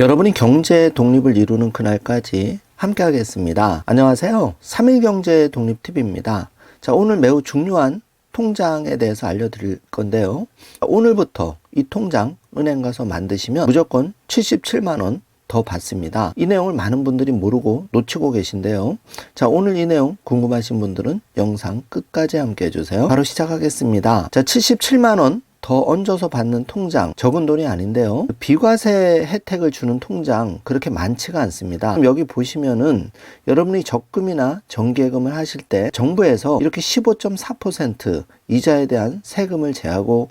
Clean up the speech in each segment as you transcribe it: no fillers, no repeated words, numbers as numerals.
여러분이 경제 독립을 이루는 그날까지 함께 하겠습니다. 안녕하세요. 3일 경제 독립 팁입니다. 자, 오늘 매우 중요한 통장에 대해서 알려드릴 건데요. 오늘부터 이 통장 은행 가서 만드시면 무조건 77만원 더 받습니다. 이 내용을 많은 분들이 모르고 놓치고 계신데요. 자, 오늘 이 내용 궁금하신 분들은 영상 끝까지 함께 해주세요. 바로 시작하겠습니다. 자, 77만원 더 얹어서 받는 통장, 적은 돈이 아닌데요. 비과세 혜택을 주는 통장 그렇게 많지가 않습니다. 여기 보시면은 여러분이 적금이나 정기예금을 하실 때 정부에서 이렇게 15.4% 이자에 대한 세금을 제하고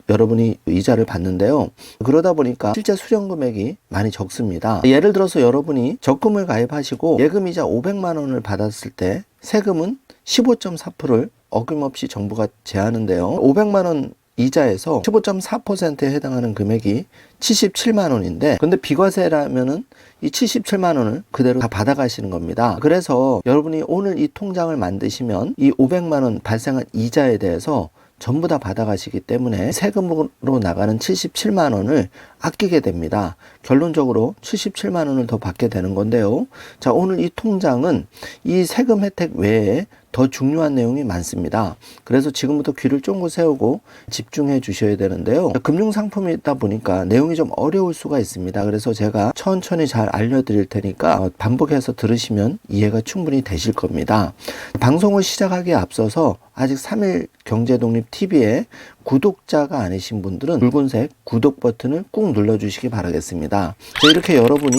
여러분이 이자를 받는데요. 그러다 보니까 실제 수령 금액이 많이 적습니다. 예를 들어서 여러분이 적금을 가입하시고 예금이자 500만 원을 받았을 때 세금은 15.4%를 어김없이 정부가 제하는데요. 500만 원 이자에서 15.4%에 해당하는 금액이 77만 원인데 근데 비과세라면은 이 77만 원을 그대로 다 받아가시는 겁니다. 그래서 여러분이 오늘 이 통장을 만드시면 이 500만 원 발생한 이자에 대해서 전부 다 받아가시기 때문에 세금으로 나가는 77만 원을 아끼게 됩니다. 결론적으로 77만 원을 더 받게 되는 건데요. 자, 오늘 이 통장은 이 세금 혜택 외에 더 중요한 내용이 많습니다. 그래서 지금부터 귀를 쫑긋 세우고 집중해 주셔야 되는데요. 금융상품이다 보니까 내용이 좀 어려울 수가 있습니다. 그래서 제가 천천히 잘 알려드릴 테니까 반복해서 들으시면 이해가 충분히 되실 겁니다. 방송을 시작하기에 앞서서 아직 3일 경제독립TV에 구독자가 아니신 분들은 붉은색 구독 버튼을 꾹 눌러주시기 바라겠습니다. 이렇게 여러분이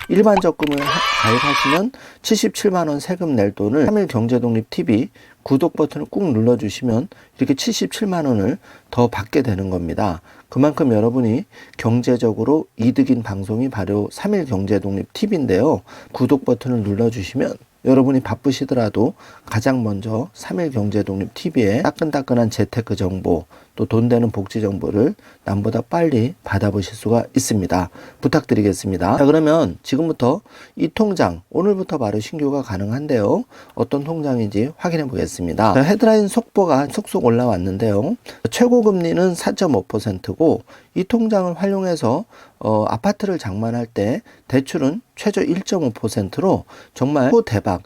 일반 적금을 가입하시면 77만 원 세금 낼 돈을 3일 경제독립TV 구독 버튼을 꾹 눌러주시면 이렇게 77만 원을 더 받게 되는 겁니다. 그만큼 여러분이 경제적으로 이득인 방송이 바로 3일 경제독립TV인데요. 구독 버튼을 눌러주시면 여러분이 바쁘시더라도 가장 먼저 3일 경제독립TV에 따끈따끈한 재테크 정보 또 돈 되는 복지 정보를 남보다 빨리 받아보실 수가 있습니다. 부탁드리겠습니다. 자, 그러면 지금부터 이 통장 오늘부터 바로 신규가 가능한데요. 어떤 통장인지 확인해 보겠습니다. 자, 헤드라인 속보가 속속 올라왔는데요. 최고 금리는 4.5%고 이 통장을 활용해서 아파트를 장만할 때 대출은 최저 1.5%로 정말 초대박,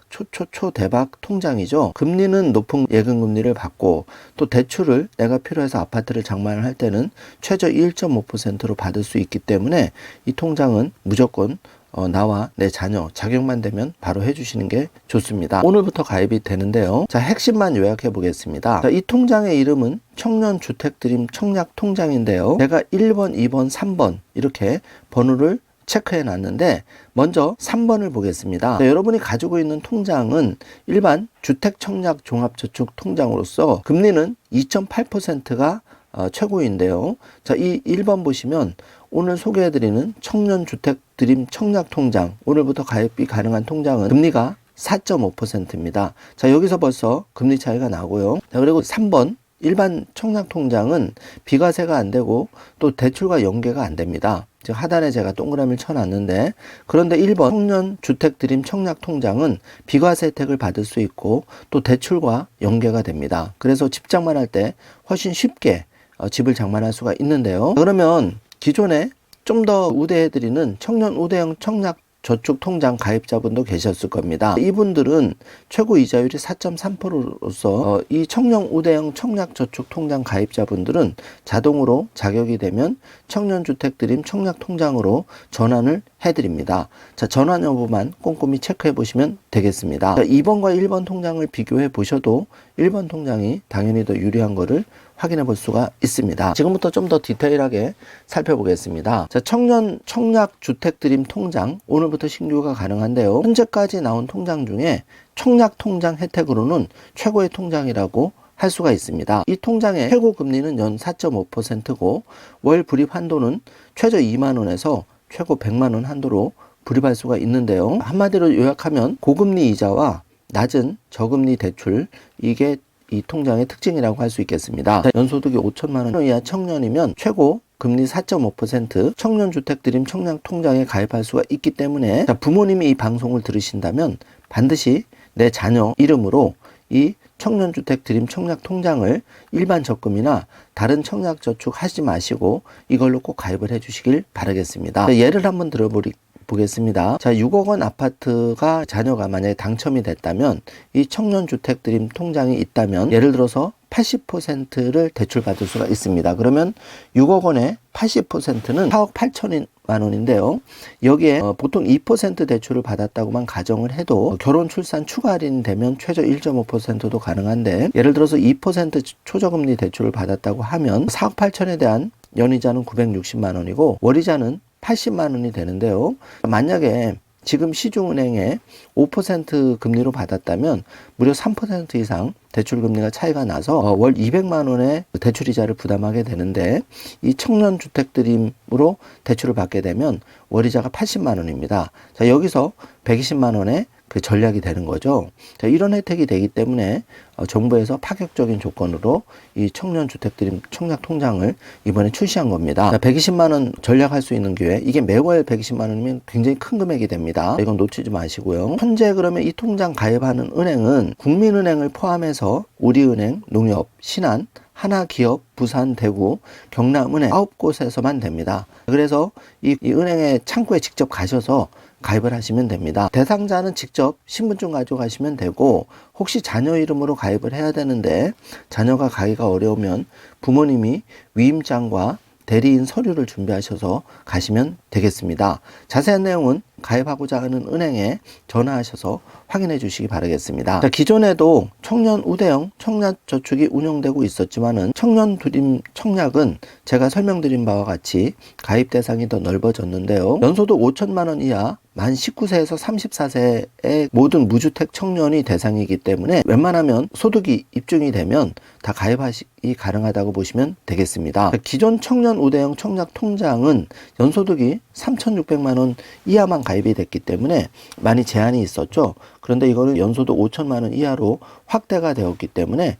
초대박 통장이죠. 금리는 높은 예금금리를 받고 또 대출을 내가 필요해서 아파트를 장만을 할 때는 최저 1.5%로 받을 수 있기 때문에 이 통장은 무조건 나와 내 자녀 자격만 되면 바로 해주시는 게 좋습니다. 오늘부터 가입이 되는데요. 자, 핵심만 요약해 보겠습니다. 자, 이 통장의 이름은 청년주택드림 청약통장인데요. 제가 1번, 2번, 3번 이렇게 번호를 체크해 놨는데 먼저 3번을 보겠습니다. 자, 여러분이 가지고 있는 통장은 일반 주택청약종합저축통장으로서 금리는 2.8%가 최고인데요. 자, 이 1번 보시면 오늘 소개해드리는 청년주택드림 청약통장 오늘부터 가입이 가능한 통장은 금리가 4.5%입니다. 자, 여기서 벌써 금리 차이가 나고요. 자, 그리고 3번 일반 청약통장은 비과세가 안 되고 또 대출과 연계가 안 됩니다. 지금 하단에 제가 동그라미를 쳐놨는데 그런데 1번 청년주택드림 청약통장은 비과세 혜택을 받을 수 있고 또 대출과 연계가 됩니다. 그래서 집 장만할 때 훨씬 쉽게 집을 장만할 수가 있는데요. 그러면 기존에 좀 더 우대해드리는 청년 우대형 청약 저축통장 가입자분도 계셨을 겁니다. 이분들은 최고 이자율이 4.3%로서 이 청년 우대형 청약저축통장 가입자분들은 자동으로 자격이 되면 청년주택드림 청약통장으로 전환을 해드립니다. 자, 전환 여부만 꼼꼼히 체크해 보시면 되겠습니다. 자, 2번과 1번 통장을 비교해 보셔도 1번 통장이 당연히 더 유리한 거를 확인해 볼 수가 있습니다. 지금부터 좀 더 디테일하게 살펴보겠습니다. 자, 청년 청약주택드림 통장 오늘부터 신규가 가능한데요. 현재까지 나온 통장 중에 청약통장 혜택으로는 최고의 통장이라고 할 수가 있습니다. 이 통장의 최고 금리는 연 4.5%고 월 불입 한도는 최저 2만 원에서 최고 100만 원 한도로 불입할 수가 있는데요. 한마디로 요약하면 고금리 이자와 낮은 저금리 대출 이게 이 통장의 특징이라고 할 수 있겠습니다. 연소득이 5천만 원 이하 청년이면 최고 금리 4.5% 청년주택드림 청약통장에 가입할 수가 있기 때문에 부모님이 이 방송을 들으신다면 반드시 내 자녀 이름으로 이 청년주택 드림 청약통장을 일반 적금이나 다른 청약저축 하지 마시고 이걸로 꼭 가입을 해 주시길 바라겠습니다. 예를 한번 보겠습니다. 자, 6억 원 아파트가 자녀가 만약에 당첨이 됐다면 이 청년주택 드림 통장이 있다면 예를 들어서 80%를 대출받을 수가 있습니다. 그러면 6억 원의 80%는 4억 8천만 원인데요. 여기에 보통 2% 대출을 받았다고만 가정을 해도 결혼 출산 추가 할인이 되면 최저 1.5%도 가능한데 예를 들어서 2% 초저금리 대출을 받았다고 하면 4억 8천에 대한 연이자는 960만 원이고 월이자는 80만 원이 되는데요. 만약에 지금 시중은행에 5% 금리로 받았다면 무려 3% 이상 대출금리가 차이가 나서 월 200만 원의 대출이자를 부담하게 되는데 이 청년주택 드림으로 대출을 받게 되면 월이자가 80만 원입니다. 자, 여기서 120만 원의 그 전략이 되는 거죠. 자, 이런 혜택이 되기 때문에 정부에서 파격적인 조건으로 이 청년주택 드림 청약통장을 이번에 출시한 겁니다. 자, 120만 원 전략할 수 있는 기회, 이게 매월 120만 원이면 굉장히 큰 금액이 됩니다. 이건 놓치지 마시고요. 현재 그러면 이 통장 가입하는 은행은 국민은행을 포함해서 우리은행, 농협, 신한, 하나기업, 부산, 대구, 경남은행 9곳에서만 됩니다. 그래서 이 은행의 창구에 직접 가셔서 가입을 하시면 됩니다. 대상자는 직접 신분증 가져가시면 되고 혹시 자녀 이름으로 가입을 해야 되는데 자녀가 가기가 어려우면 부모님이 위임장과 대리인 서류를 준비하셔서 가시면 되겠습니다. 자세한 내용은 가입하고자 하는 은행에 전화하셔서 확인해 주시기 바라겠습니다. 자, 기존에도 청년 우대형 청약저축이 운영되고 있었지만은 청년 드림 청약은 제가 설명드린 바와 같이 가입 대상이 더 넓어졌는데요. 연소득 5천만 원 이하 만 19세에서 34세의 모든 무주택 청년이 대상이기 때문에 웬만하면 소득이 입증이 되면 다 가입하시기 가능하다고 보시면 되겠습니다. 기존 청년 우대형 청약 통장은 연소득이 3,600만 원 이하만 가입이 됐기 때문에 많이 제한이 있었죠. 그런데 이거는 연소득 5천만 원 이하로 확대가 되었기 때문에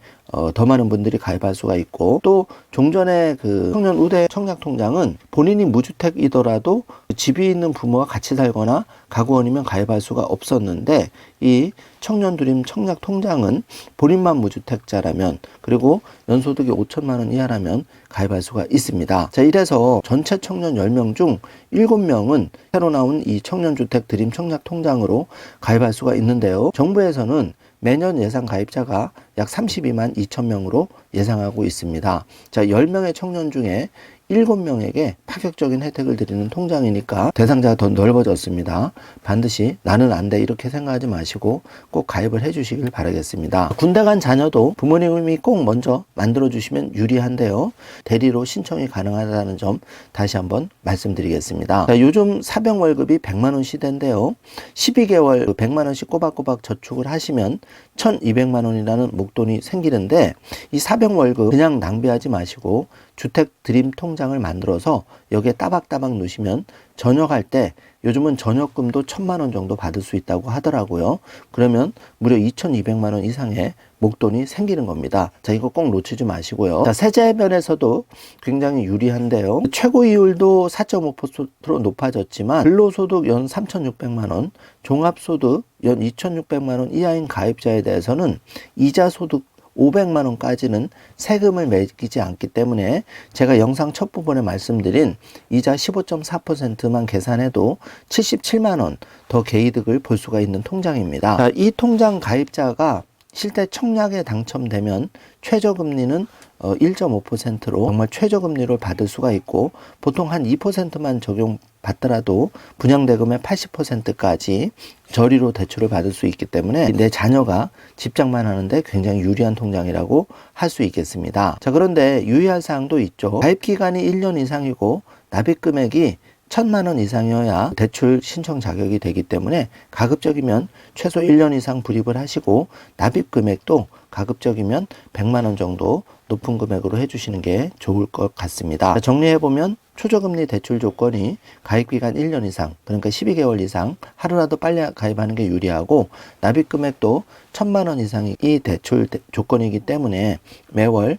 더 많은 분들이 가입할 수가 있고 또 종전에 그 청년 우대 청약 통장은 본인이 무주택이더라도 집이 있는 부모와 같이 살거나 가구원이면 가입할 수가 없었는데 이 청년 드림 청약 통장은 본인만 무주택자라면 그리고 연소득이 5천만 원 이하라면 가입할 수가 있습니다. 자, 이래서 전체 청년 10명 중 7명은 새로 나온 이 청년주택 드림 청약 통장으로 가입할 수가 있는데요. 정부에서는 매년 예상 가입자가 약 32만 2천 명으로 예상하고 있습니다. 자, 10명의 청년 중에 7명에게 파격적인 혜택을 드리는 통장이니까 대상자가 더 넓어졌습니다. 반드시 나는 안 돼 이렇게 생각하지 마시고 꼭 가입을 해 주시길 바라겠습니다. 군대 간 자녀도 부모님이 꼭 먼저 만들어 주시면 유리한데요. 대리로 신청이 가능하다는 점 다시 한번 말씀드리겠습니다. 자, 요즘 사병 월급이 100만 원 시대인데요. 12개월 100만 원씩 꼬박꼬박 저축을 하시면 1,200만 원이라는 목돈이 생기는데 이 사병 월급 그냥 낭비하지 마시고 주택 드림 통장을 만들어서 여기에 따박따박 넣으시면 전역할 때 요즘은 전역금도 1,000만 원 정도 받을 수 있다고 하더라고요. 그러면 무려 2,200만 원 이상의 목돈이 생기는 겁니다. 자, 이거 꼭 놓치지 마시고요. 자, 세제 면에서도 굉장히 유리한데요. 최고 이율도 4.5% 높아졌지만 근로소득 연 3,600만 원, 종합소득 연 2,600만 원 이하인 가입자에 대해서는 이자소득 500만 원까지는 세금을 매기지 않기 때문에 제가 영상 첫 부분에 말씀드린 이자 15.4%만 계산해도 77만 원 더 개이득을 볼 수가 있는 통장입니다. 자, 이 통장 가입자가 실제 청약에 당첨되면 최저금리는 1.5%로 정말 최저금리를 받을 수가 있고 보통 한 2%만 적용받더라도 분양대금의 80%까지 저리로 대출을 받을 수 있기 때문에 내 자녀가 집장만 하는데 굉장히 유리한 통장이라고 할 수 있겠습니다. 자, 그런데 유의할 사항도 있죠. 가입기간이 1년 이상이고 납입금액이 1,000만 원 이상이어야 대출 신청 자격이 되기 때문에 가급적이면 최소 1년 이상 불입을 하시고 납입 금액도 가급적이면 100만 원 정도 높은 금액으로 해주시는 게 좋을 것 같습니다. 정리해보면 초저금리 대출 조건이 가입기간 1년 이상, 그러니까 12개월 이상 하루라도 빨리 가입하는 게 유리하고 납입 금액도 1,000만 원 이상이 이 대출 조건이기 때문에 매월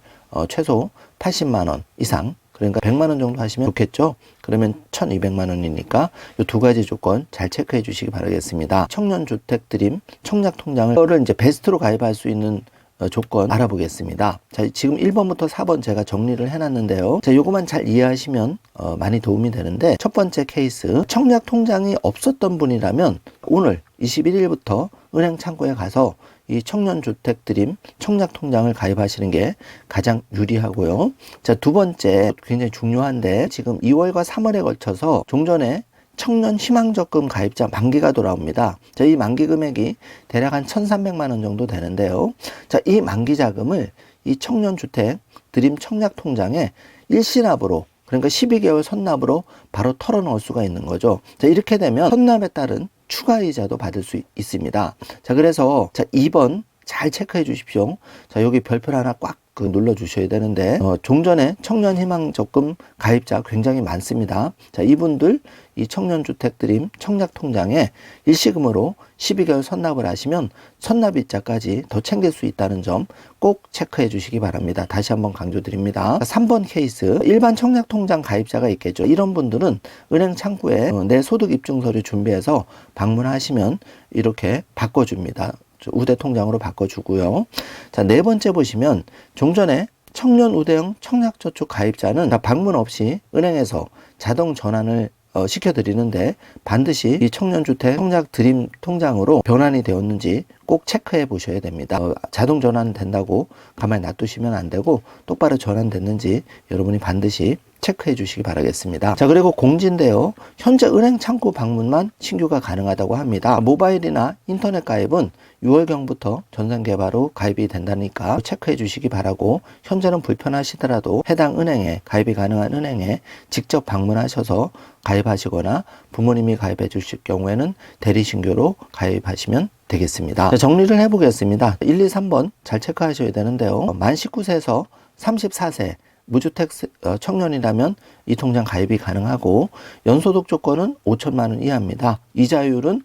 최소 80만 원 이상 그러니까 100만 원 정도 하시면 좋겠죠. 그러면 1,200만 원이니까 이 두 가지 조건 잘 체크해 주시기 바라겠습니다. 청년주택 드림 청약통장을 이제 베스트로 가입할 수 있는 조건 알아보겠습니다. 자, 지금 1번부터 4번 제가 정리를 해놨는데요. 자, 요거만 잘 이해하시면 많이 도움이 되는데, 첫 번째 케이스, 청약 통장이 없었던 분이라면 오늘 21일부터 은행 창구에 가서 이 청년주택드림 청약통장을 가입하시는 게 가장 유리하고요. 자, 두 번째 굉장히 중요한데, 지금 2월과 3월에 걸쳐서 종전에 청년 희망적금 가입자 만기가 돌아옵니다. 자, 이 만기 금액이 대략 한 1,300만 원 정도 되는데요. 자, 이 만기 자금을 이 청년주택 드림 청약통장에 일시납으로, 그러니까 12개월 선납으로 바로 털어 넣을 수가 있는 거죠. 자, 이렇게 되면 선납에 따른 추가이자도 받을 수 있습니다. 자, 그래서 자, 2번 잘 체크해 주십시오. 자, 여기 별표 하나 꽉 눌러 주셔야 되는데, 종전에 청년희망적금 가입자 굉장히 많습니다. 자, 이분들 이 청년주택드림 청약통장에 일시금으로 12개월 선납을 하시면 선납일자까지 더 챙길 수 있다는 점 꼭 체크해 주시기 바랍니다. 다시 한번 강조드립니다. 3번 케이스, 일반 청약통장 가입자가 있겠죠. 이런 분들은 은행 창구에 내 소득 입증 서류 준비해서 방문하시면 이렇게 바꿔줍니다. 우대 통장으로 바꿔주고요. 자, 네 번째 보시면 종전에 청년 우대형 청약저축 가입자는 방문 없이 은행에서 자동 전환을 시켜드리는데, 반드시 이 청년주택 청약 드림 통장으로 변환이 되었는지 꼭 체크해 보셔야 됩니다. 자동 전환 된다고 가만히 놔두시면 안 되고, 똑바로 전환됐는지 여러분이 반드시 체크해 주시기 바라겠습니다. 자, 그리고 공지인데요. 현재 은행 창구 방문만 신규가 가능하다고 합니다. 모바일이나 인터넷 가입은 6월경부터 전산 개발로 가입이 된다니까 체크해 주시기 바라고, 현재는 불편하시더라도 해당 은행에, 가입이 가능한 은행에 직접 방문하셔서 가입하시거나 부모님이 가입해 주실 경우에는 대리신규로 가입하시면 되겠습니다. 자, 정리를 해보겠습니다. 1, 2, 3번 잘 체크하셔야 되는데요. 만 19세에서 34세 무주택 청년이라면 이 통장 가입이 가능하고, 연소득 조건은 5천만 원 이하입니다. 이자율은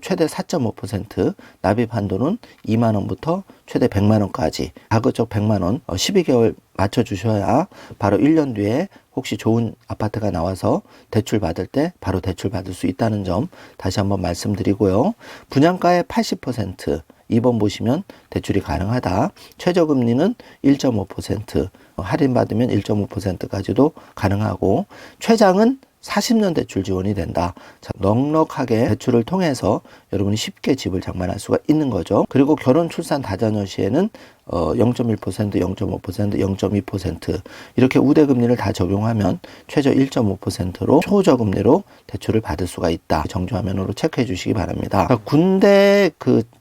최대 4.5%, 납입 한도는 2만 원부터 최대 100만 원까지, 가급적 100만 원 12개월 맞춰주셔야 바로 1년 뒤에 혹시 좋은 아파트가 나와서 대출 받을 때 바로 대출 받을 수 있다는 점 다시 한번 말씀드리고요. 분양가의 80%, 2번 보시면 대출이 가능하다. 최저금리는 1.5%, 할인받으면 1.5%까지도 가능하고, 최장은 40년 대출 지원이 된다. 자, 넉넉하게 대출을 통해서 여러분이 쉽게 집을 장만할 수가 있는 거죠. 그리고 결혼, 출산, 다자녀 시에는 0.1%, 0.5%, 0.2% 이렇게 우대금리를 다 적용하면 최저 1.5%로 초저금리로 대출을 받을 수가 있다. 정주화면으로 체크해 주시기 바랍니다. 군대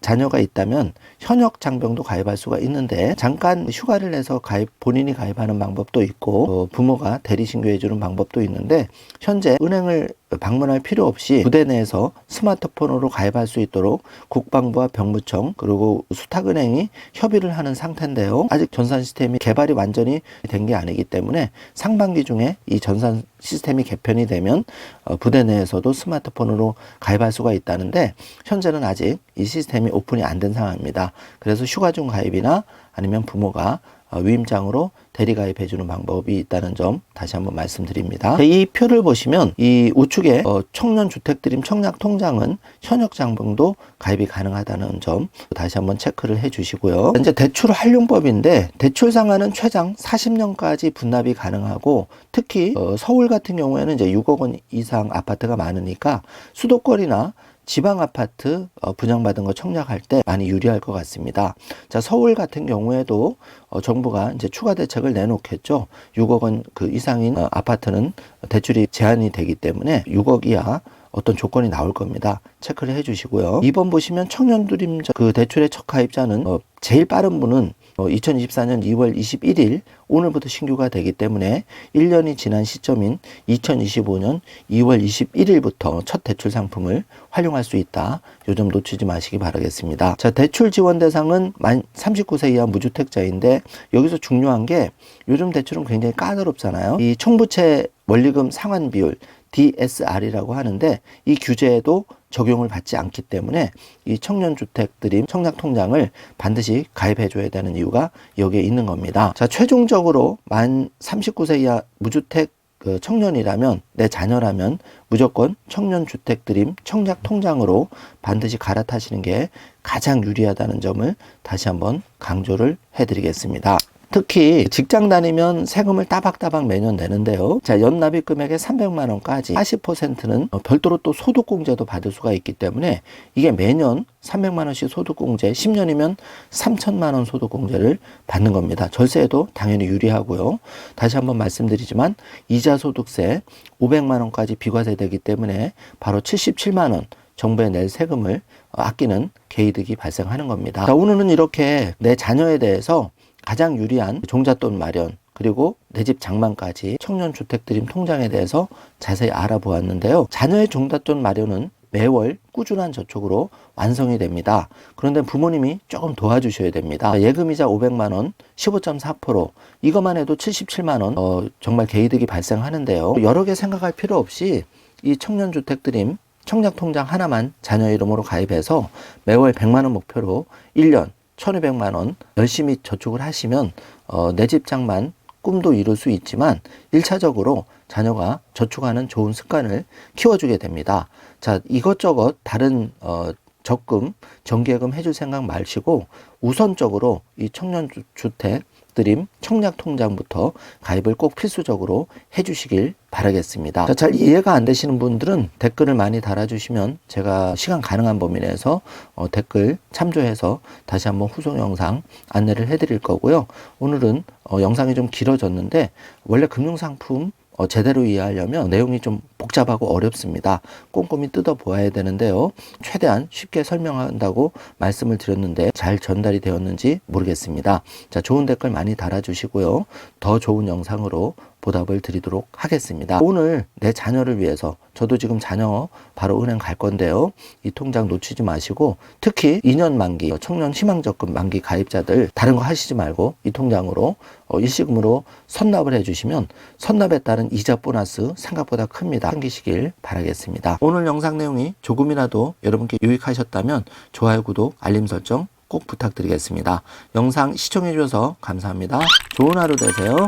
자녀가 있다면 현역 장병도 가입할 수가 있는데, 잠깐 휴가를 내서 본인이 가입하는 방법도 있고, 부모가 대리신고해 주는 방법도 있는데, 현재 은행을 방문할 필요 없이 부대 내에서 스마트폰으로 가입할 수 있도록 국방부와 병무청 그리고 수탁은행이 협의를 하는 상태인데요. 아직 전산 시스템이 개발이 완전히 된 게 아니기 때문에 상반기 중에 이 전산 시스템이 개편이 되면 부대 내에서도 스마트폰으로 가입할 수가 있다는데, 현재는 아직 이 시스템이 오픈이 안 된 상황입니다. 그래서 휴가 중 가입이나 아니면 부모가 위임장으로 대리 가입해 주는 방법이 있다는 점 다시 한번 말씀드립니다. 이 표를 보시면 이 우측에 청년주택드림 청약통장은 현역 장병도 가입이 가능하다는 점 다시 한번 체크를 해 주시고요. 이제 대출 활용법인데, 대출 상한은 최장 40년까지 분납이 가능하고, 특히 서울 같은 경우에는 이제 6억 원 이상 아파트가 많으니까 수도권이나 지방 아파트 분양받은 거 청약할 때 많이 유리할 것 같습니다. 자, 서울 같은 경우에도 정부가 이제 추가 대책을 내놓겠죠. 6억 원 이상인 아파트는 대출이 제한이 되기 때문에 6억 이하 어떤 조건이 나올 겁니다. 체크를 해 주시고요. 2번 보시면 청년드림 대출의 첫 가입자는 제일 빠른 분은 2024년 2월 21일 오늘부터 신규가 되기 때문에 1년이 지난 시점인 2025년 2월 21일부터 첫 대출 상품을 활용할 수 있다. 요 점 놓치지 마시기 바라겠습니다. 자, 대출 지원 대상은 만 39세 이하 무주택자인데, 여기서 중요한 게 요즘 대출은 굉장히 까다롭잖아요. 이 총부채 원리금 상환 비율 DSR이라고 하는데, 이 규제에도 적용을 받지 않기 때문에 이 청년주택드림 청약통장을 반드시 가입해 줘야 되는 이유가 여기에 있는 겁니다. 자, 최종적으로 만 39세 이하 무주택 그 청년이라면, 내 자녀라면 무조건 청년주택드림 청약통장으로 반드시 갈아타시는 게 가장 유리하다는 점을 다시 한번 강조를 해드리겠습니다. 특히 직장 다니면 세금을 따박따박 매년 내는데요. 자, 연납입 금액의 300만 원까지 40%는 별도로 또 소득공제도 받을 수가 있기 때문에 이게 매년 300만 원씩 소득공제, 10년이면 3천만 원 소득공제를 받는 겁니다. 절세에도 당연히 유리하고요. 다시 한번 말씀드리지만 이자 소득세 500만 원까지 비과세되기 때문에 바로 77만 원 정부에 낼 세금을 아끼는 개이득이 발생하는 겁니다. 자, 오늘은 이렇게 내 자녀에 대해서 가장 유리한 종잣돈 마련, 그리고 내 집 장만까지 청년주택드림 통장에 대해서 자세히 알아보았는데요. 자녀의 종잣돈 마련은 매월 꾸준한 저축으로 완성이 됩니다. 그런데 부모님이 조금 도와주셔야 됩니다. 예금이자 500만 원, 15.4%, 이것만 해도 77만 원 정말 개이득이 발생하는데요. 여러 개 생각할 필요 없이 이 청년주택드림 청약통장 하나만 자녀 이름으로 가입해서 매월 100만 원 목표로 1년 1,200만 원 열심히 저축을 하시면 내 집장만 꿈도 이룰 수 있지만 1차적으로 자녀가 저축하는 좋은 습관을 키워주게 됩니다. 자, 이것저것 다른 적금, 정기예금 해줄 생각 마시고 우선적으로 이 청년주택 드림 청약통장부터 가입을 꼭 필수적으로 해주시길 바라겠습니다. 자, 잘 이해가 안 되시는 분들은 댓글을 많이 달아주시면 제가 시간 가능한 범위 내에서 댓글 참조해서 다시 한번 후속 영상 안내를 해드릴 거고요. 오늘은 영상이 좀 길어졌는데 원래 금융상품 제대로 이해하려면 내용이 좀 복잡하고 어렵습니다. 꼼꼼히 뜯어보아야 되는데요. 최대한 쉽게 설명한다고 말씀을 드렸는데 잘 전달이 되었는지 모르겠습니다. 자, 좋은 댓글 많이 달아주시고요. 더 좋은 영상으로 보답을 드리도록 하겠습니다. 오늘 내 자녀를 위해서, 저도 지금 자녀 바로 은행 갈 건데요. 이 통장 놓치지 마시고 특히 2년 만기 청년 희망적금 만기 가입자들 다른 거 하시지 말고 이 통장으로 일시금으로 선납을 해주시면 선납에 따른 이자 보너스 생각보다 큽니다. 챙기시길 바라겠습니다. 오늘 영상 내용이 조금이라도 여러분께 유익하셨다면 좋아요, 구독, 알림 설정 꼭 부탁드리겠습니다. 영상 시청해 주셔서 감사합니다. 좋은 하루 되세요.